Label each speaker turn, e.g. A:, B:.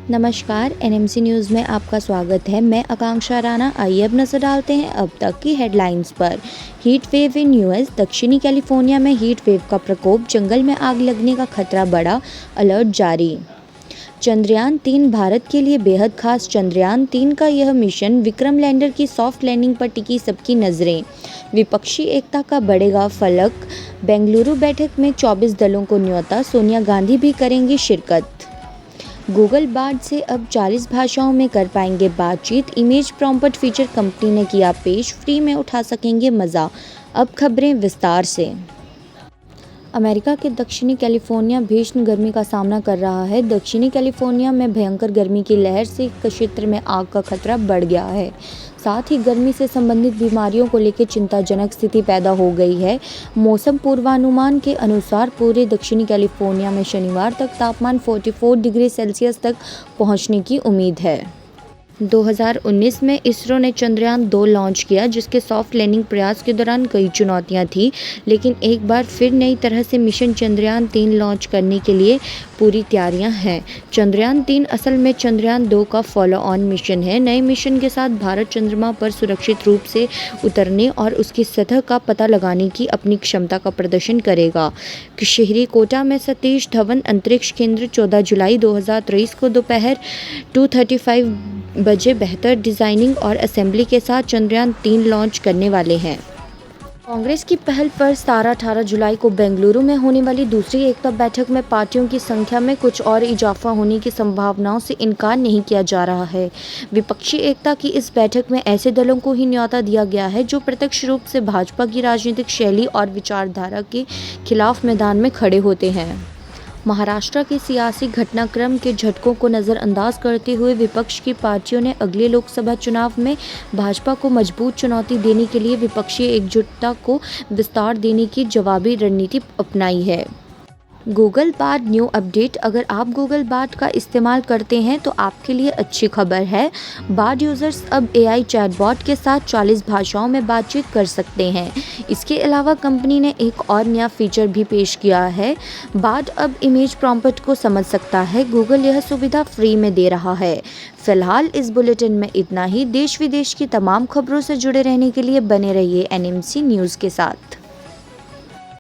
A: नमस्कार, NMC news में आपका स्वागत है। मैं आकांक्षा राणा। आइए अब नज़र डालते हैं अब तक की हेडलाइंस पर। Heat wave in US. दक्षिणी कैलिफोर्निया में हीट वेव का प्रकोप, जंगल में आग लगने का खतरा बढ़ा, अलर्ट जारी। चंद्रयान-3 भारत के लिए बेहद खास। चंद्रयान-3 का यह मिशन विक्रम लैंडर की सॉफ्ट लैंडिंग पर टिकी सबकी नज़रें। विपक्षी एकता का बढ़ेगा फलक। बेंगलुरु बैठक में 24 दलों को न्योता, सोनिया गांधी भी करेंगी शिरकत। गूगल बार्ड से अब 40 भाषाओं में कर पाएंगे बातचीत। इमेज प्रॉम्प्ट फीचर कंपनी ने किया पेश, फ्री में उठा सकेंगे मज़ा। अब खबरें विस्तार से। अमेरिका के दक्षिणी कैलिफोर्निया भीषण गर्मी का सामना कर रहा है। दक्षिणी कैलिफोर्निया में भयंकर गर्मी की लहर से क्षेत्र में आग का खतरा बढ़ गया है। साथ ही गर्मी से संबंधित बीमारियों को लेकर चिंताजनक स्थिति पैदा हो गई है। मौसम पूर्वानुमान के अनुसार पूरे दक्षिणी कैलिफोर्निया में शनिवार तक तापमान 44 डिग्री सेल्सियस तक पहुंचने की उम्मीद है। 2019 में इसरो ने चंद्रयान-2 लॉन्च किया, जिसके सॉफ्ट लैंडिंग प्रयास के दौरान कई चुनौतियां थीं, लेकिन एक बार फिर नई तरह से मिशन चंद्रयान-3 लॉन्च करने के लिए पूरी तैयारियां हैं। चंद्रयान-3 असल में चंद्रयान-2 का फॉलो ऑन मिशन है। नए मिशन के साथ भारत चंद्रमा पर सुरक्षित रूप से उतरने और उसकी सतह का पता लगाने की अपनी क्षमता का प्रदर्शन करेगा। श्रीहरिकोटा में सतीश धवन अंतरिक्ष केंद्र 14 जुलाई 2023 को दोपहर 2:35 बजे बेहतर डिजाइनिंग और असेंबली के साथ चंद्रयान-3 लॉन्च करने वाले हैं। कांग्रेस की पहल पर 17-18 जुलाई को बेंगलुरु में होने वाली दूसरी एकता बैठक में पार्टियों की संख्या में कुछ और इजाफा होने की संभावनाओं से इनकार नहीं किया जा रहा है। विपक्षी एकता की इस बैठक में ऐसे दलों को ही न्योता दिया गया है जो प्रत्यक्ष रूप से भाजपा की राजनीतिक शैली और विचारधारा के खिलाफ मैदान में खड़े होते हैं। महाराष्ट्र के सियासी घटनाक्रम के झटकों को नज़रअंदाज करते हुए विपक्ष की पार्टियों ने अगले लोकसभा चुनाव में भाजपा को मजबूत चुनौती देने के लिए विपक्षी एकजुटता को विस्तार देने की जवाबी रणनीति अपनाई है। Google Bard new update. अगर आप गूगल बार्ड का इस्तेमाल करते हैं तो आपके लिए अच्छी खबर है। बार्ड यूज़र्स अब एआई चैटबॉट के साथ 40 भाषाओं में बातचीत कर सकते हैं। इसके अलावा कंपनी ने एक और नया फीचर भी पेश किया है। बार्ड अब इमेज प्रॉम्प्ट को समझ सकता है। गूगल यह सुविधा फ्री में दे रहा है। फिलहाल इस बुलेटिन में इतना ही। देश विदेश की तमाम खबरों से जुड़े रहने के लिए बने रहिए एनएमसी न्यूज़ के साथ।